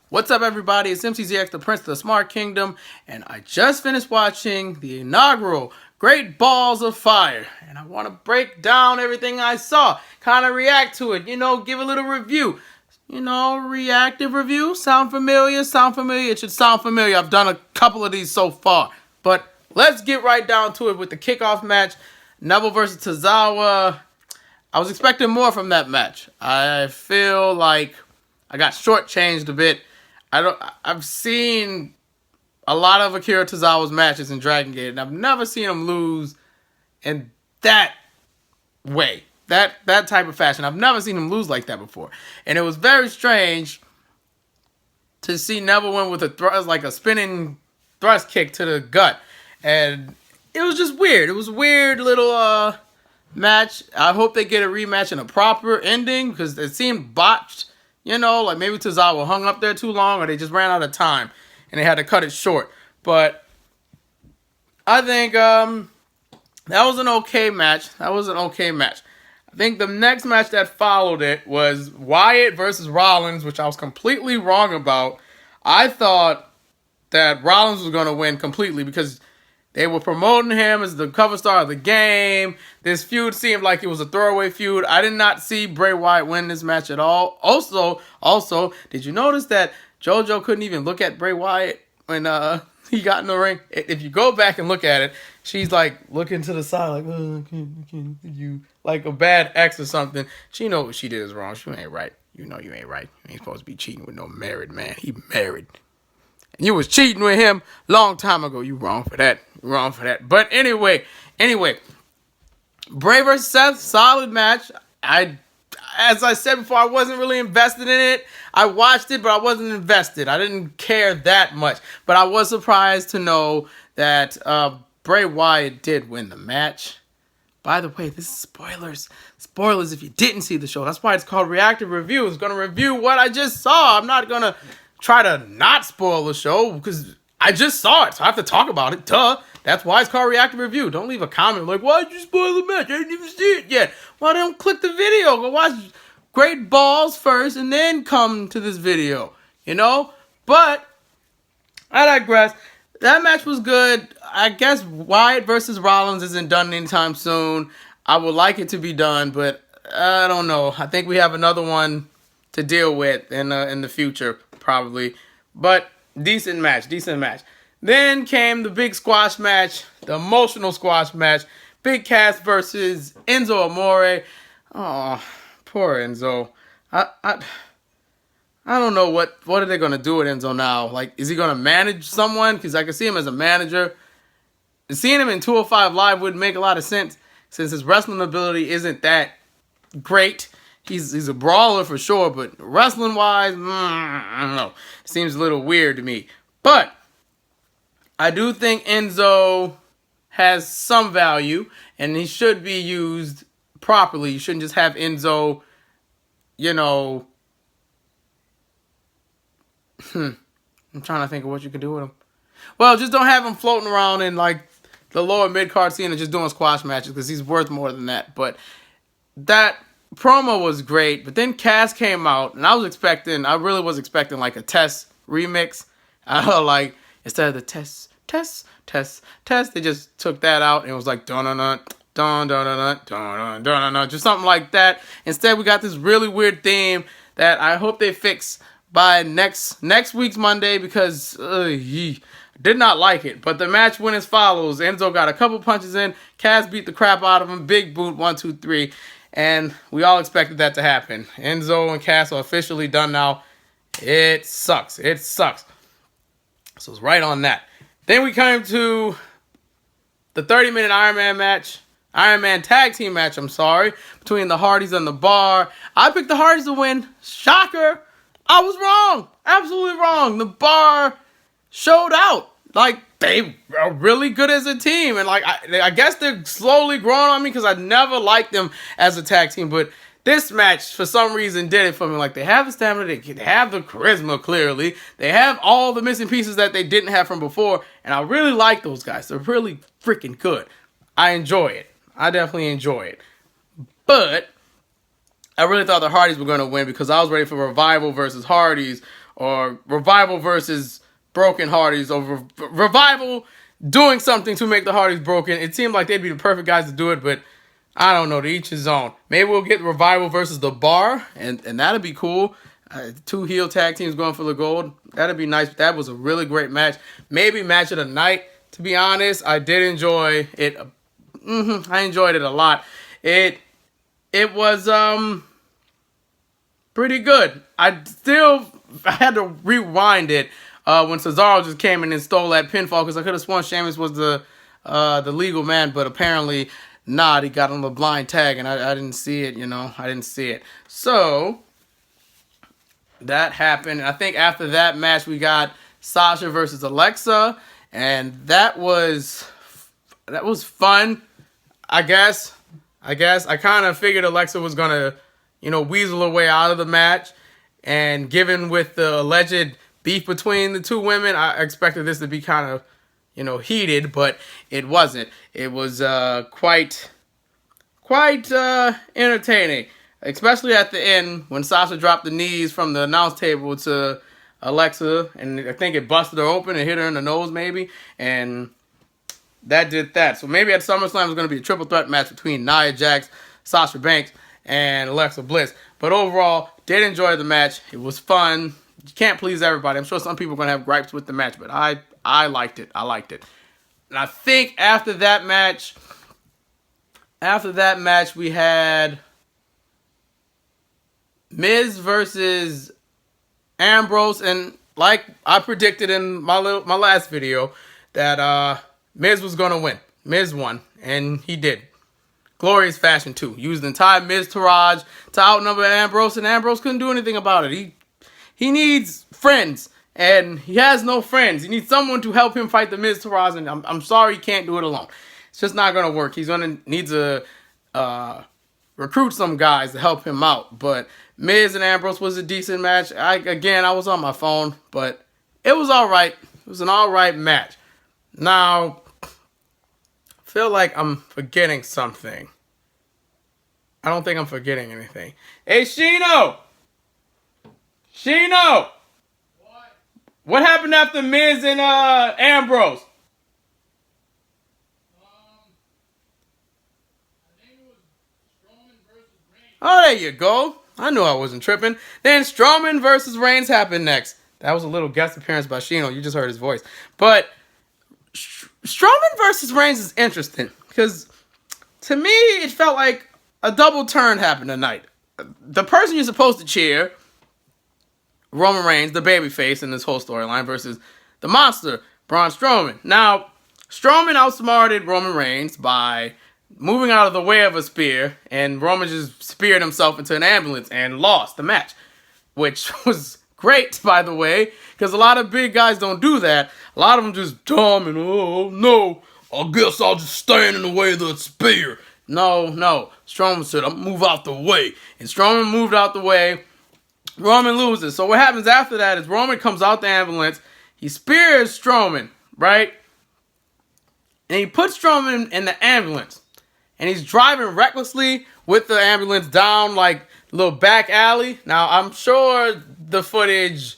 What's up, everybody? It's MCZX, the Prince of the Smart Kingdom, and I just finished watching the inaugural Great Balls of Fire, and I want to break down everything I saw, kind of react to it, give a little review. Reactive review. Sound familiar? Sound familiar? It should sound familiar. I've done a couple of these so far, but let's get right down to it with the kickoff match. Neville versus Tozawa. I was expecting more from that match. I feel like I got shortchanged a bit. I've seen a lot of Akira Tozawa's matches in Dragon Gate, and I've never seen him lose in that way, that type of fashion. I've never seen him lose like that before, and it was very strange to see Neville win with a thrust, like a spinning thrust kick to the gut, and it was just weird. It was a weird little match. I hope they get a rematch and a proper ending because it seemed botched. Like maybe Tozawa hung up there too long, or they just ran out of time and they had to cut it short. But I think that was an okay match. I think the next match that followed it was Wyatt versus Rollins, which I was completely wrong about. I thought that Rollins was going to win completely because they were promoting him as the cover star of the game. This feud seemed like it was a throwaway feud. I did not see Bray Wyatt win this match at all. Also, did you notice that JoJo couldn't even look at Bray Wyatt when he got in the ring? If you go back and look at it, she's like looking to the side like, can you, like a bad ex or something. She know what she did is wrong. She ain't right. You know you ain't right. You ain't supposed to be cheating with no married man. He married. And you was cheating with him long time ago. You wrong for that. But anyway, Bray vs. Seth, solid match. As I said before, I wasn't really invested in it. I watched it, but I wasn't invested. I didn't care that much. But I was surprised to know that Bray Wyatt did win the match. By the way, this is spoilers. Spoilers if you didn't see the show. That's why it's called Reactive Review. It's going to review what I just saw. I'm not going to try to not spoil the show because I just saw it, so I have to talk about it. Duh. That's why it's called Reactive Review. Don't leave a comment like, why'd you spoil the match? I didn't even see it yet. Well, don't click the video. Go watch Great Balls first and then come to this video. But I digress. That match was good. I guess Wyatt versus Rollins isn't done anytime soon. I would like it to be done, but I don't know. I think we have another one to deal with in the future, probably. But decent match. Then came the big squash match, the emotional squash match. Big Cass versus Enzo Amore. Oh, poor Enzo. I don't know what are they gonna do with Enzo now. Like, is he gonna manage someone? Because I can see him as a manager. Seeing him in 205 Live wouldn't make a lot of sense since his wrestling ability isn't that great. He's a brawler for sure, but wrestling wise, I don't know. Seems a little weird to me. But I do think Enzo has some value, and he should be used properly. You shouldn't just have Enzo, I'm trying to think of what you could do with him. Well, just don't have him floating around in like the lower mid-card scene and just doing squash matches because he's worth more than that. But that promo was great. But then Cass came out, and I really was expecting like a Test remix. Like, instead of the test, they just took that out and it was like dun just something like that. Instead, we got this really weird theme that I hope they fix by next week's Monday because did not like it. But the match went as follows. Enzo got a couple punches in. Cass beat the crap out of him. Big boot, 1, 2, 3. And we all expected that to happen. Enzo and Cass are officially done now. It sucks. So it's right on that. Then we came to the 30-minute Iron Man tag team match, between the Hardys and the Bar. I picked the Hardys to win. Shocker. I was wrong. Absolutely wrong. The Bar showed out. Like, they are really good as a team. And, like, I guess they're slowly growing on me because I never liked them as a tag team. But this match, for some reason, did it for me. Like, they have the stamina. They have the charisma, clearly. They have all the missing pieces that they didn't have from before. And I really like those guys. They're really freaking good. I enjoy it. I definitely enjoy it. But I really thought the Hardys were going to win because I was ready for Revival versus Hardys or Revival versus Broken Hardys, or Revival doing something to make the Hardys broken. It seemed like they'd be the perfect guys to do it, but I don't know. To each his own. Maybe we'll get Revival versus The Bar, and that'd be cool. Two heel tag teams going for the gold. That'd be nice. That was a really great match. Maybe match of the night. To be honest, I did enjoy it. I enjoyed it a lot. It was pretty good. I had to rewind it when Cesaro just came in and stole that pinfall, because I could have sworn Sheamus was the legal man, but apparently not. He got on the blind tag, and I didn't see it. I didn't see it. So that happened. And I think after that match, we got Sasha versus Alexa, and that was fun. I guess. I kind of figured Alexa was gonna, weasel her way out of the match. And given with the alleged beef between the two women, I expected this to be kind of, heated, but it wasn't. It was quite entertaining, especially at the end when Sasha dropped the knees from the announce table to Alexa, and I think it busted her open and hit her in the nose, maybe, and that did that. So maybe at SummerSlam it's going to be a triple threat match between Nia Jax, Sasha Banks, and Alexa Bliss. But overall, did enjoy the match. It was fun. You can't please everybody. I'm sure some people are going to have gripes with the match, but I liked it. I liked it. And I think after that match, we had Miz versus Ambrose, and like I predicted in my last video, that Miz was going to win. Miz won, and he did. Glorious fashion, too. Used the entire Miz Taraj to outnumber Ambrose, and Ambrose couldn't do anything about it. He needs friends, and he has no friends. He needs someone to help him fight the Miz Taraj, and I'm sorry he can't do it alone. It's just not going to work. He's going to need to recruit some guys to help him out. But Miz and Ambrose was a decent match. I was on my phone, but it was all right. It was an all right match. Now, I feel like I'm forgetting something. I don't think I'm forgetting anything. Hey, Shino! Shino! What happened after Miz and Ambrose? Oh, there you go. I knew I wasn't tripping. Then Strowman versus Reigns happened next. That was a little guest appearance by Shino. You just heard his voice. But Strowman versus Reigns is interesting, because to me, it felt like a double turn happened tonight. The person you're supposed to cheer, Roman Reigns, the babyface in this whole storyline, versus the monster, Braun Strowman. Now, Strowman outsmarted Roman Reigns by moving out of the way of a spear, and Roman just speared himself into an ambulance and lost the match, which was great, by the way, because a lot of big guys don't do that. A lot of them just dumb and, oh, no, I guess I'll just stand in the way of the spear. No. Strowman said, I'll move out the way. And Strowman moved out the way. Roman loses. So what happens after that is Roman comes out the ambulance. He spears Strowman, right? And he puts Strowman in the ambulance. And he's driving recklessly with the ambulance down like a little back alley. Now, I'm sure the footage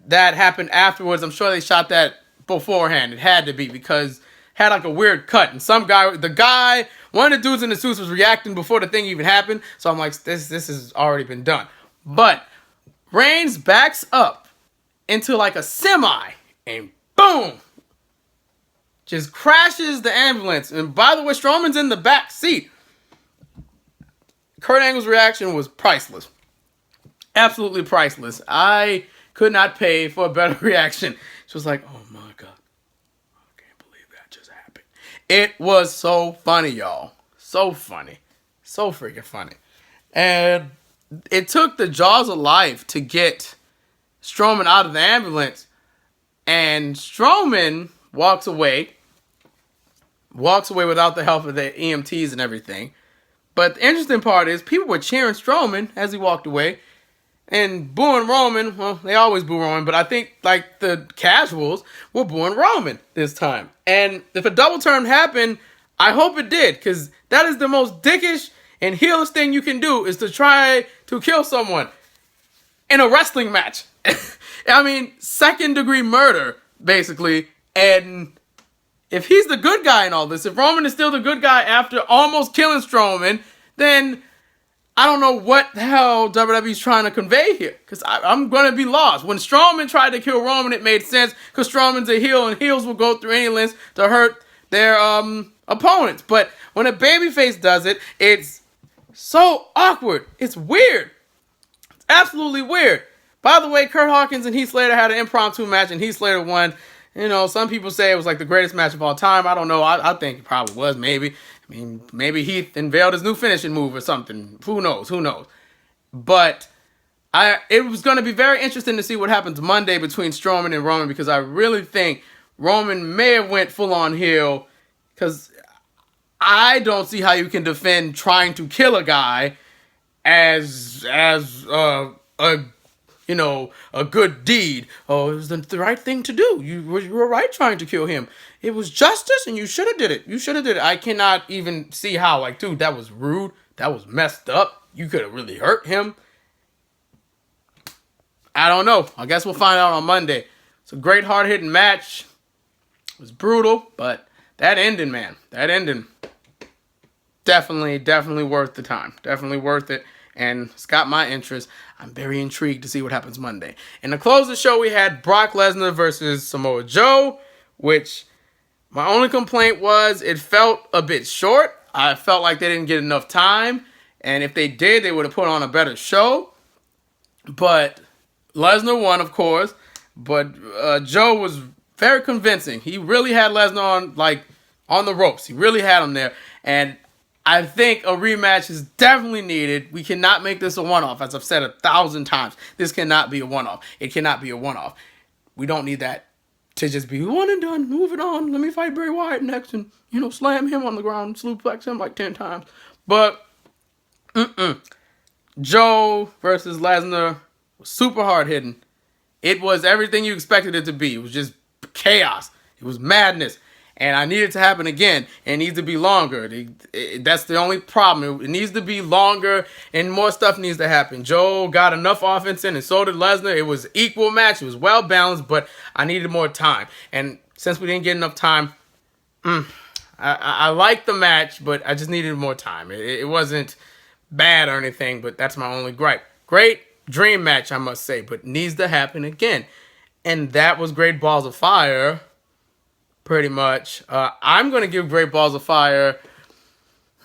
that happened afterwards, I'm sure they shot that beforehand. It had to be, because it had like a weird cut. And one of the dudes in the suits was reacting before the thing even happened. So I'm like, this has already been done. But Reigns backs up into like a semi and boom, just crashes the ambulance. And by the way, Strowman's in the back seat. Kurt Angle's reaction was priceless. Absolutely priceless. I could not pay for a better reaction. She was like, oh my God, I can't believe that just happened. It was so funny, y'all. So funny. So freaking funny. And it took the jaws of life to get Strowman out of the ambulance. And Strowman walks away without the help of the EMTs and everything. But the interesting part is people were cheering Strowman as he walked away and booing Roman. Well, they always boo Roman, but I think like the casuals were booing Roman this time. And if a double turn happened, I hope it did, because that is the most dickish and heelish thing you can do, is to try to kill someone. in a wrestling match. I mean, second-degree murder, basically. And if he's the good guy in all this, if Roman is still the good guy after almost killing Strowman, then I don't know what the hell WWE's trying to convey here. Because I'm going to be lost. When Strowman tried to kill Roman, it made sense. Because Strowman's a heel, and heels will go through any lengths to hurt their opponents. But when a babyface does it, it's so awkward. It's weird. It's absolutely weird. By the way, Kurt Hawkins and Heath Slater had an impromptu match, and Heath Slater won. You know, some people say it was like the greatest match of all time. I don't know. I think it probably was, maybe. I mean, maybe Heath unveiled his new finishing move or something. Who knows? Who knows? But it was going to be very interesting to see what happens Monday between Strowman and Roman, because I really think Roman may have went full-on heel, because I don't see how you can defend trying to kill a guy as a good deed. Oh, it was the right thing to do. You were right trying to kill him. It was justice, and you should have did it. You should have did it. I cannot even see how. Like, dude, that was rude. That was messed up. You could have really hurt him. I don't know. I guess we'll find out on Monday. It's a great hard-hitting match. It was brutal, but that ending, man. That ending. Definitely worth the time. Definitely worth it. And it's got my interest. I'm very intrigued to see what happens Monday. And to close the show, we had Brock Lesnar versus Samoa Joe, which my only complaint was it felt a bit short. I felt like they didn't get enough time. And if they did, they would have put on a better show. But Lesnar won, of course. But Joe was very convincing. He really had Lesnar on the ropes. He really had him there. And I think a rematch is definitely needed. We cannot make this a one-off, as I've said 1,000 times. This cannot be a one-off. It cannot be a one-off. We don't need that to just be one and done. Move it on. Let me fight Bray Wyatt next and, slam him on the ground, suplex him like 10 times. But, Joe versus Lesnar was super hard-hitting. It was everything you expected it to be. It was just chaos. It was madness. And I need it to happen again. It needs to be longer. That's the only problem. It needs to be longer, and more stuff needs to happen. Joe got enough offense in, and so did Lesnar. It was an equal match. It was well balanced, but I needed more time. And since we didn't get enough time, I liked the match, but I just needed more time. It wasn't bad or anything, but that's my only gripe. Great dream match, I must say, but needs to happen again. And that was Great Balls of Fire. Pretty much. I'm going to give Great Balls of Fire...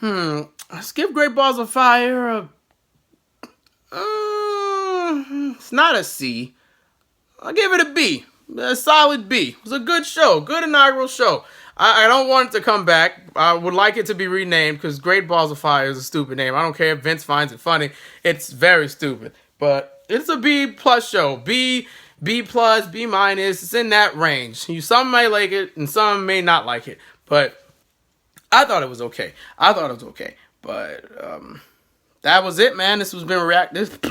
let's give Great Balls of Fire it's not a C. I'll give it a B. A solid B. It was a good show. Good inaugural show. I don't want it to come back. I would like it to be renamed, because Great Balls of Fire is a stupid name. I don't care if Vince finds it funny. It's very stupid. But it's a B+ show. B+, B-, it's in that range. Some may like it, and some may not like it. But I thought it was okay. But that was it, man. This has been Reactive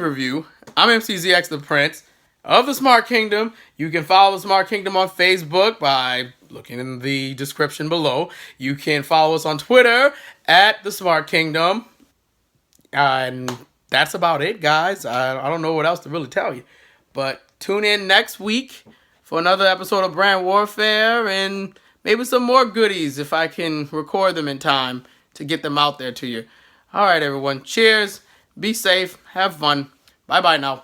Review. I'm MCZX the Prince of the Smart Kingdom. You can follow the Smart Kingdom on Facebook by looking in the description below. You can follow us on Twitter at the Smart Kingdom. And that's about it, guys. I don't know what else to really tell you. But tune in next week for another episode of Brand Warfare, and maybe some more goodies if I can record them in time to get them out there to you. All right, everyone. Cheers. Be safe. Have fun. Bye-bye now.